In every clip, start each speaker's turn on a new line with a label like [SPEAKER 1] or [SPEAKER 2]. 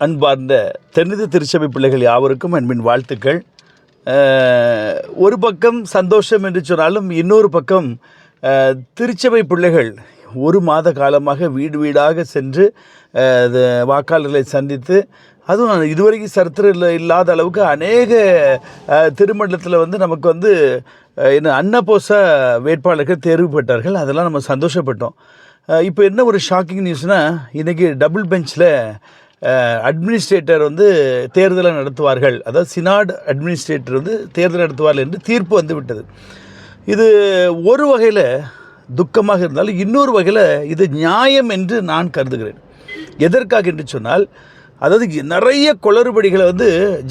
[SPEAKER 1] அன்பார்ந்த தென்னிந்திய திருச்சபை பிள்ளைகள் யாவருக்கும் அன்பின் வாழ்த்துக்கள். ஒரு பக்கம் சந்தோஷம் என்று சொன்னாலும் இன்னொரு பக்கம் திருச்சபை பிள்ளைகள் ஒரு மாத காலமாக வீடு வீடாக சென்று வாக்காளர்களை சந்தித்து, அதுவும் இதுவரைக்கும் சரித்திரம் இல்லாத அளவுக்கு அநேக திருமண்டலத்தில் நமக்கு அன்னபோச வேட்பாளர்கள் தேர்வு பெற்றார்கள். அதெல்லாம் நம்ம சந்தோஷப்பட்டோம். இப்போ என்ன ஒரு ஷாக்கிங் நியூஸ்னால், இன்றைக்கி டபுள் பெஞ்சில் அட்மினிஸ்ட்ரேட்டர் தேர்தலை நடத்துவார்கள், அதாவது சினாட் அட்மினிஸ்ட்ரேட்டர் தேர்தல் நடத்துவார்கள் என்று தீர்ப்பு விட்டது. இது ஒரு வகையில் துக்கமாக இருந்தாலும் இன்னொரு வகையில் இது நியாயம் என்று நான் கருதுகிறேன். எதற்காக என்று சொன்னால், அதாவது நிறைய குளறுபடிகளை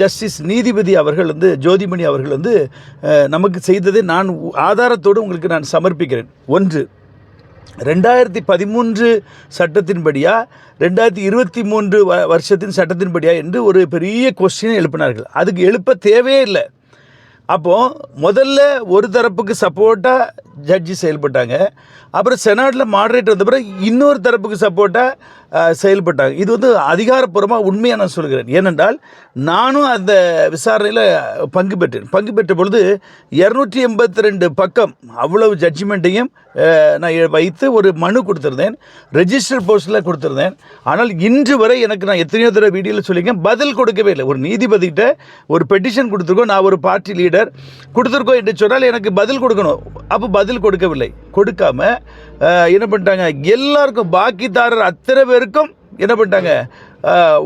[SPEAKER 1] ஜஸ்டிஸ் நீதிபதி அவர்கள் ஜோதிமணி அவர்கள் நமக்கு செய்ததை நான் ஆதாரத்தோடு உங்களுக்கு நான் சமர்ப்பிக்கிறேன். ஒன்று, 2013 சட்டத்தின்படியா 2023 வருஷத்தின் சட்டத்தின்படியா என்று ஒரு பெரிய கொஸ்டினை எழுப்பினார்கள். அதுக்கு எழுப்ப தேவையே இல்லை. அப்போது முதல்ல ஒரு தரப்புக்கு சப்போர்ட்டாக ஜட்ஜி செயல்பட்டாங்க. அப்புறம் செனாட்டில் மாடரேட் வந்த பிறகு இன்னொரு தரப்புக்கு சப்போர்ட்டாக செயல்பட்டாங்க. இது அதிகாரப்பூர்வமாக உண்மையாக நான் சொல்கிறேன். ஏனென்றால் நானும் அந்த விசாரணையில் பங்கு பெற்ற பொழுது 282 பக்கம் அவ்வளவு ஜட்ஜ்மெண்ட்டையும் நான் வைத்து ஒரு மனு கொடுத்துருந்தேன், ரெஜிஸ்டர் போஸ்ட்டில் கொடுத்துருந்தேன். ஆனால் இன்று வரை நான் எத்தனையோ தடவை வீடியோவில் சொல்லியிருக்கேன், பதில் கொடுக்கவே இல்லை. ஒரு நீதிபதிகிட்ட ஒரு பெட்டிஷன் கொடுத்துருக்கோம், நான் ஒரு பார்ட்டி லீடர் கொடுத்துருக்கோம் என்று சொன்னால் எனக்கு பதில் கொடுக்கணும். அப்போ பதில் கொடுக்கவில்லை. கொடுக்காம என்ன பண்ணிட்டாங்க, எல்லாருக்கும் பாக்கிதாரர் அத்தனை பேருக்கும் என்ன பண்ணிட்டாங்க,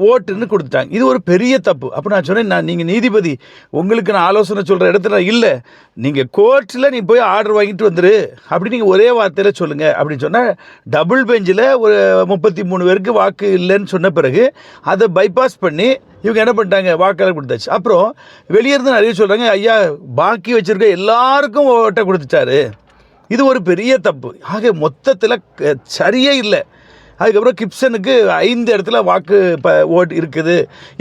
[SPEAKER 1] ஓட்டுன்னு கொடுத்துட்டாங்க. இது ஒரு பெரிய தப்பு. அப்போ நான் சொன்னேன், நீங்கள் நீதிபதி, உங்களுக்கு நான் ஆலோசனை சொல்கிற இடத்துல இல்லை, நீங்கள் கோர்ட்டில் நீ போய் ஆர்டர் வாங்கிட்டு வந்துரு அப்படி நீங்கள் ஒரே வார்த்தையில் சொல்லுங்கள் அப்படின்னு சொன்னால், டபுள் பெஞ்சில் ஒரு 33 பேருக்கு வாக்கு இல்லைன்னு சொன்ன பிறகு அதை பைபாஸ் பண்ணி இவங்க என்ன பண்ணிட்டாங்க, வாக்காளர் கொடுத்தாச்சு. அப்புறம் வெளியேருந்து நிறைய சொல்கிறாங்க, ஐயா பாக்கி வச்சுருக்க எல்லாருக்கும் ஓட்டை கொடுத்துட்டாரு. இது ஒரு பெரிய தப்பு. ஆக மொத்தத்தில் சரியே இல்லை. அதுக்கப்புறம் கிப்சனுக்கு 5 இடத்துல வாக்கு ஓட்டு இருக்குது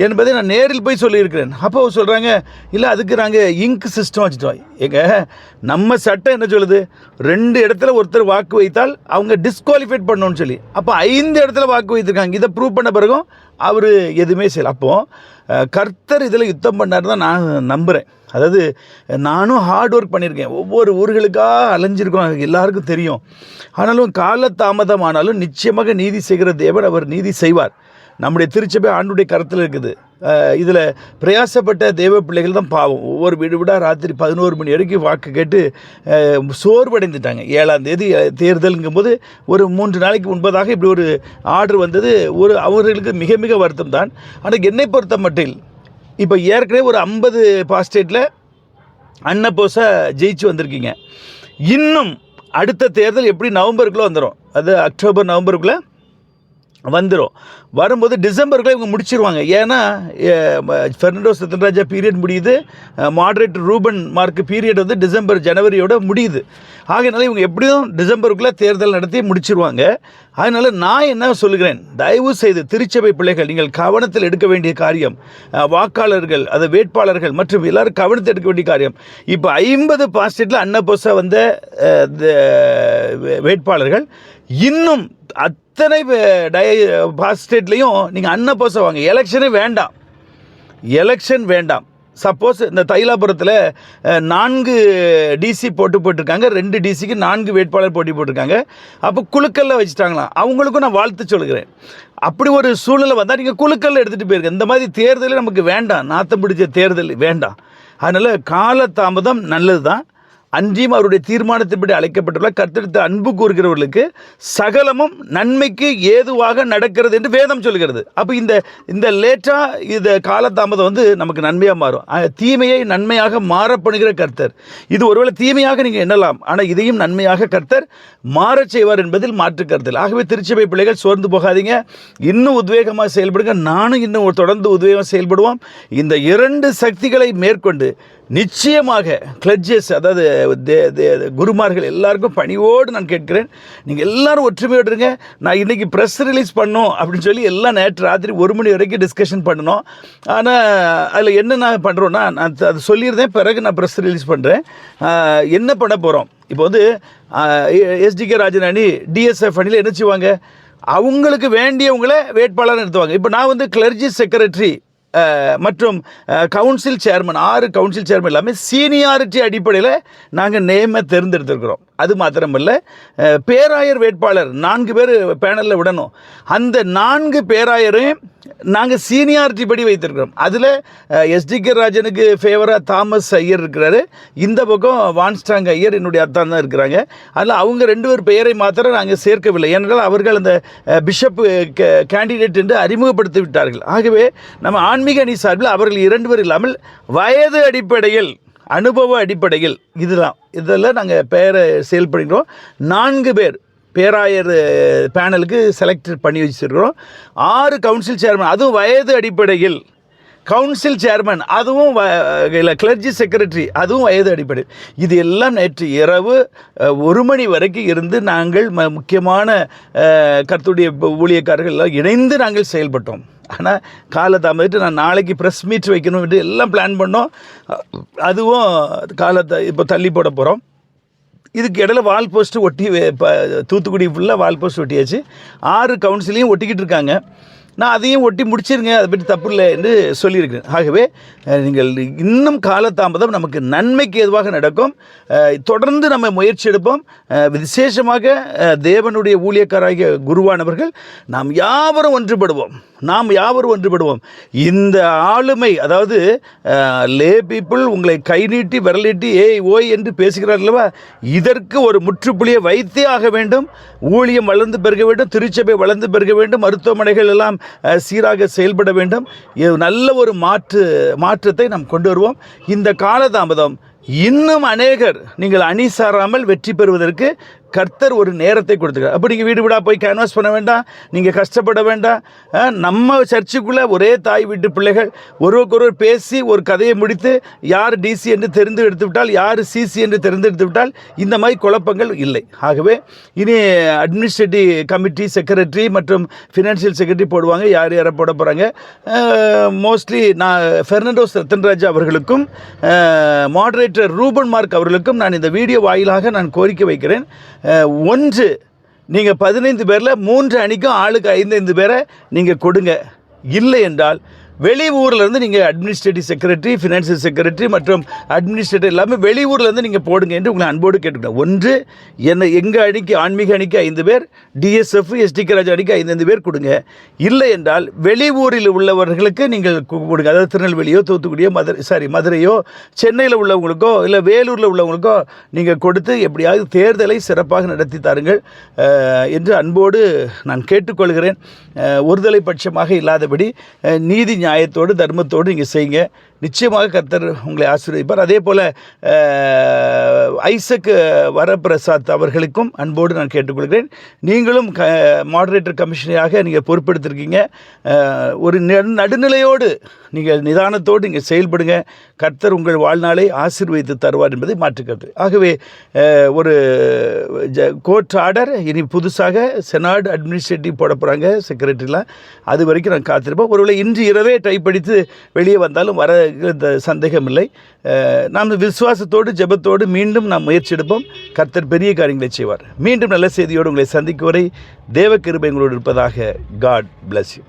[SPEAKER 1] என்பதை நான் நேரில் போய் சொல்லியிருக்கிறேன். அப்போ சொல்கிறாங்க, இல்லை அதுக்கு நாங்கள் இங்க் சிஸ்டம் வச்சுட்டோம். நம்ம சட்டம் என்ன சொல்லுது, 2 இடத்துல ஒருத்தர் வாக்கு வைத்தால் அவங்க டிஸ்குவாலிஃபைட் பண்ணணும்னு சொல்லி. அப்போ 5 இடத்துல வாக்கு வைத்திருக்காங்க. இதை ப்ரூவ் பண்ண பிறகும் அவர் எதுவுமே செய்யலை. அப்போது கர்த்தர் இதில் யுத்தம் பண்ணார் தான் நான் நம்புகிறேன். அதாவது நானும் ஹார்ட் ஒர்க் பண்ணியிருக்கேன், ஒவ்வொரு ஊர்களுக்காக அலைஞ்சிருக்கோம், எல்லாருக்கும் தெரியும். ஆனாலும் காலதாமதம் ஆனாலும் நிச்சயமாக நீதி செய்கிற தேவன் அவர் நீதி செய்வார். நம்முடைய திருச்சபை ஆண்டுடைய கருத்தில் இருக்குது. இதில் பிரயாசப்பட்ட தேவ பிள்ளைகள் தான் பாவம். ஒவ்வொரு வீடாக ராத்திரி 11 மணி வரைக்கும் வாக்கு கேட்டு சோர்வடைந்துட்டாங்க. 7ஆம் தேதி தேர்தலுங்கும் போது ஒரு 3 நாளைக்கு முன்பதாக இப்படி ஒரு ஆர்டர் வந்தது. அவர்களுக்கு மிக மிக வருத்தம் தான். ஆனால் என்னை பொறுத்த மட்டில் இப்போ ஏற்கனவே ஒரு 50 பாஸ்டேட்டில் அன்னபோசா ஜெயிச்சு வந்திருக்கீங்க. இன்னும் அடுத்த தேர்தல் எப்படி நவம்பருக்குள்ளே வந்துடும், அது அக்டோபர் நவம்பருக்குள்ளே வந்துடும். வரும்போது டிசம்பருக்குள்ளே இவங்க முடிச்சிருவாங்க. ஏன்னா பெர்னாண்டோ சத்யராஜா பீரியட் முடியுது, moderator Ruban Mark period December ஜனவரியோட முடியுது. ஆகையினால இவங்க எப்படியும் டிசம்பருக்குள்ளே தேர்தல் நடத்தி முடிச்சிருவாங்க. அதனால் நான் என்ன சொல்லுகிறேன், தயவு செய்து திருச்சபை பிள்ளைகள் நீங்கள் கவனத்தில் எடுக்க வேண்டிய காரியம், வாக்காளர்கள் அது வேட்பாளர்கள் மற்றும் எல்லோரும் கவனத்தில் எடுக்க வேண்டிய காரியம். இப்போ 50 பாஸ்டேட்டில் அன்னபோசா வந்த வேட்பாளர்கள் இன்னும் அத்தனை பாஸ்டேட்லேயும் நீங்கள் அன்னபோசா வாங்க. எலெக்ஷன் வேண்டாம். சப்போஸ் இந்த தைலாபுரத்தில் 4 டிசி போட்டிருக்காங்க, 2 டிசிக்கு 4 வேட்பாளர் போட்டி போட்டிருக்காங்க. அப்போ குழுக்களில் வச்சுட்டாங்களாம். அவங்களுக்கும் நான் வாழ்த்து சொல்கிறேன். அப்படி ஒரு சூழ்நிலை வந்தால் நீங்கள் குழுக்களில் எடுத்துகிட்டு போயிருங்க. இந்த மாதிரி தேர்தல் நமக்கு வேண்டாம், நாத்தம் பிடிச்ச தேர்தல் வேண்டாம். அதனால் காலதாமதம் நல்லது தான். அன்றியும் அவருடைய தீர்மானத்தின்படி அழைக்கப்பட்டுள்ள கர்த்தரிடத்தில் அன்பு கூறுகிறவர்களுக்கு சகலமும் நன்மைக்கு ஏதுவாக நடக்கிறது என்று வேதம் சொல்கிறது. அப்போ இந்த லேட்டாக இந்த காலதாமதம் நமக்கு நன்மையாக மாறும். தீமையை நன்மையாக மாறப்படுகிற கர்த்தர். இது ஒருவேளை தீமையாக நீங்கள் எண்ணலாம், ஆனால் இதையும் நன்மையாக கர்த்தர் மாறச் செய்வார் என்பதில் மாற்று கருத்தில். ஆகவே திருச்சபை பிள்ளைகள் சோர்ந்து போகாதீங்க, இன்னும் உத்வேகமாக செயல்படுங்க. நானும் இன்னும் தொடர்ந்து உத்வேகம் செயல்படுவோம். இந்த 2 சக்திகளை மேற்கொண்டு நிச்சயமாக கிளட்ஜஸ், அதாவது குருமார்கள் எல்லாருக்கும் பணிவோடு நான் கேட்கிறேன், நீங்கள் எல்லாரும் ஒற்றுமையோடு இருங்க. நான் இன்றைக்கி ப்ரெஸ் ரிலீஸ் பண்ணோம் அப்படின்னு சொல்லி எல்லாம் நேற்று ராத்திரி 1 மணி வரைக்கும் டிஸ்கஷன் பண்ணணும். ஆனால் அதில் என்ன நான் பண்ணுறோன்னா, நான் அதை சொல்லியிருந்தேன், பிறகு நான் ப்ரெஸ் ரிலீஸ் பண்ணுறேன். என்ன பண்ண போகிறோம், இப்போ எஸ்டிகே ராஜன் அணி டிஎஸ்எஃப் அணியில் என்ன செய்வாங்க, அவங்களுக்கு வேண்டியவங்கள வேட்பாளர் நிறுத்துவாங்க. இப்போ நான் வந்து கிளர்ஜி செக்ரட்டரி மற்றும் கவுன்சில் சேர்மன் 6 கவுன்சில் சேர்மன் எல்லாமே சீனியாரிட்டி அடிப்படையில் நாங்கள் நேமை தேர்ந்தெடுத்திருக்கிறோம். அது மாத்திரமல்ல, பேராயர் வேட்பாளர் 4 பேர் பேனலில் விடணும். அந்த 4 பேராயரையும் நாங்கள் சீனியாரிட்டி படி வைத்திருக்கிறோம். அதில் எஸ்டிகே ராஜனுக்கு ஃபேவராக தாமஸ் ஐயர் இருக்கிறாரு, இந்த பக்கம் வான்ஸ்டாங் ஐயர் என்னுடைய அத்தான் தான் இருக்கிறாங்க. அதில் அவங்க 2 பேர் பெயரை மாத்திரம் நாங்கள் சேர்க்கவில்லை, ஏனென்றால் அவர்கள் அந்த பிஷப் கேண்டிடேட் என்று அறிமுகப்படுத்தி விட்டார்கள். ஆகவே நம்ம ஆன்மீக அணி சார்பில் அவர்கள் 2 பேர் இல்லாமல் வயது அடிப்படையில், அனுபவ அடிப்படையில் இதெல்லாம் நாங்கள் பெயரை செயல்படுகிறோம். 4 பேர் பேராயர் பேனலுக்கு செலக்ட் பண்ணி வச்சுருக்கிறோம். 6 கவுன்சில் சேர்மன், அதுவும் வயது அடிப்படையில். கவுன்சில் சேர்மன் அதுவும் இல்லை, கிளர்ஜி செக்ரட்டரி அதுவும் வயது அடிப்படை. இது எல்லாம் நேற்று இரவு 1 மணி வரைக்கும் இருந்து நாங்கள் முக்கியமான கர்த்தருடைய ஊழியக்காரர்கள் எல்லாம் இணைந்து நாங்கள் செயல்பட்டோம். ஆனால் காலதாமதிட்டு நான் நாளைக்கு ப்ரெஸ் மீட் வைக்கணும் என்று எல்லாம் பிளான் பண்ணோம். அதுவும் இப்போ தள்ளி போட போகிறோம். இதுக்கு இடையில வால் போஸ்ட்டு ஒட்டி தூத்துக்குடி ஃபுல்லாக வால் போஸ்ட் ஒட்டியாச்சு. 6 கவுன்சிலையும் ஒட்டிக்கிட்டு இருக்காங்க. நான் அதையும் ஒட்டி முடிச்சிருங்க, அதை பற்றி தப்பு இல்லை என்று சொல்லியிருக்கிறேன். ஆகவே நீங்கள் இன்னும் காலதாமதம் நமக்கு நன்மைக்கு எதுவாக நடக்கும். தொடர்ந்து நம்ம முயற்சி எடுப்போம். விசேஷமாக தேவனுடைய ஊழியக்காராகிய குருவானவர்கள் நாம் யாவரும் ஒன்றுபடுவோம். இந்த ஆளுமை, அதாவது லே பீப்புள் உங்களை கை நீட்டி விரல் நீட்டி ஏய் ஓய் என்று பேசுகிறார் அல்லவா, இதற்கு ஒரு முற்றுப்புள்ளியை வைத்தே ஆக வேண்டும். ஊழியம் வளர்ந்து பெருக வேண்டும், திருச்சபை வளர்ந்து பெருக வேண்டும், மருத்துவமனைகள் எல்லாம் சீராக செயல்பட வேண்டும். நல்ல ஒரு மாற்றத்தை நாம் கொண்டு வருவோம். இந்த காலதாமதம் இன்னும் அநேகர் நீங்கள் அணி சாராமல் வெற்றி பெறுவதற்கு கர்த்தர் ஒரு நேரத்தை கொடுத்துருக்கார். அப்போ நீங்கள் வீடு வீடாக போய் கேன்வாஸ் பண்ண வேண்டாம், நீங்கள் கஷ்டப்பட வேண்டாம். நம்ம சர்ச்சுக்குள்ளே ஒரே தாய் வீட்டு பிள்ளைகள் ஒருவருக்கொருவர் பேசி ஒரு கதையை முடித்து யார் டிசி என்று தெரிந்து எடுத்து விட்டால், யார் சிசி என்று தெரிந்தெடுத்து விட்டால் இந்த மாதிரி குழப்பங்கள் இல்லை. ஆகவே இனி அட்மினிஸ்ட்ரேட்டிவ் கமிட்டி செக்ரட்டரி மற்றும் ஃபினான்ஷியல் செக்ரட்டரி போடுவாங்க. யார் யாரை போட போகிறாங்க? மோஸ்ட்லி நான் பெர்னாண்டோஸ் ரத்தன்ராஜ் அவர்களுக்கும் மாடரேட்டர் ரூபன் மார்க் அவர்களுக்கும் நான் இந்த வீடியோ வாயிலாக நான் கோரிக்கை வைக்கிறேன். ஒன்று, நீங்கள் 15 பேரில் 3 அணிக்கும் ஆளுக்கு 5 பேரை நீங்கள் கொடுங்க. இல்லை என்றால் வெளியூர்லேருந்து நீங்கள் அட்மினிஸ்ட்ரேட்டிவ் செக்ரட்டரி, ஃபினான்ஷியல் செக்ரட்டரி மற்றும் அட்மினிஸ்ட்ரேட்டர் எல்லாமே வெளியூர்லேருந்து நீங்கள் போடுங்க என்று உங்களை அன்போடு கேட்டுக்கிட்டேன். ஒன்று, எங்கள் அணிக்கு ஆன்மீக அணிக்கு 5 பேர், டிஎஸ்எஃப் எஸ்டிகே ராஜா அணிக்கு 5 பேர் கொடுங்க. இல்லை என்றால் வெளியூரில் உள்ளவர்களுக்கு நீங்கள் கொடுங்க. அதாவது திருநெல்வேலியோ தூத்துக்குடியோ மதுரையோ சென்னையில் உள்ளவங்களுக்கோ இல்லை வேலூரில் உள்ளவங்களுக்கோ நீங்கள் கொடுத்து எப்படியாவது தேர்தலை சிறப்பாக நடத்தி தாருங்கள் என்று அன்போடு நான் கேட்டுக்கொள்கிறேன். ஒருதலை பட்சமாக இல்லாதபடி நீதி நியாயத்தோடு தர்மத்தோடு நீங்கள் செய்யுங்க. நிச்சயமாக கர்த்தர் உங்களை ஆசீர்வதிப்பார். அதே போல் ஐசக் வரப்பிரசாத் அவர்களுக்கும் அன்போடு நான் கேட்டுக்கொள்கிறேன். நீங்களும் மாடரேட்டர் கமிஷனராக நீங்கள் பொறுப்பெடுத்திருக்கீங்க. ஒரு நடுநிலையோடு நீங்கள் நிதானத்தோடு நீங்கள் செயல்படுங்க. கர்த்தர் உங்கள் வாழ்நாளை ஆசீர்வதித்து தருவார் என்பதை மாற்றுக்கிறது. ஆகவே ஒரு கோர்ட் ஆர்டர் இனி புதுசாக செனாட் அட்மினிஸ்ட்ரேட்டிவ் போட போகிறாங்க செக்ரட்டரிலாம். அது வரைக்கும் நான் காத்திருப்போம். ஒருவேளை இன்று இரவே டைப் அடித்து வெளியே வந்தாலும் வர சந்தேகம் இல்லை. நாம் விசுவாசத்தோடு ஜெபத்தோடு மீண்டும் நாம் முயற்சி எடுப்போம். கர்த்தர் பெரிய காரியங்களை செய்வார். மீண்டும் நல்ல செய்தியோடு உங்களை சந்திக்கும் வரை தேவ கிருபை உங்களோடு இருப்பதாக. God bless you.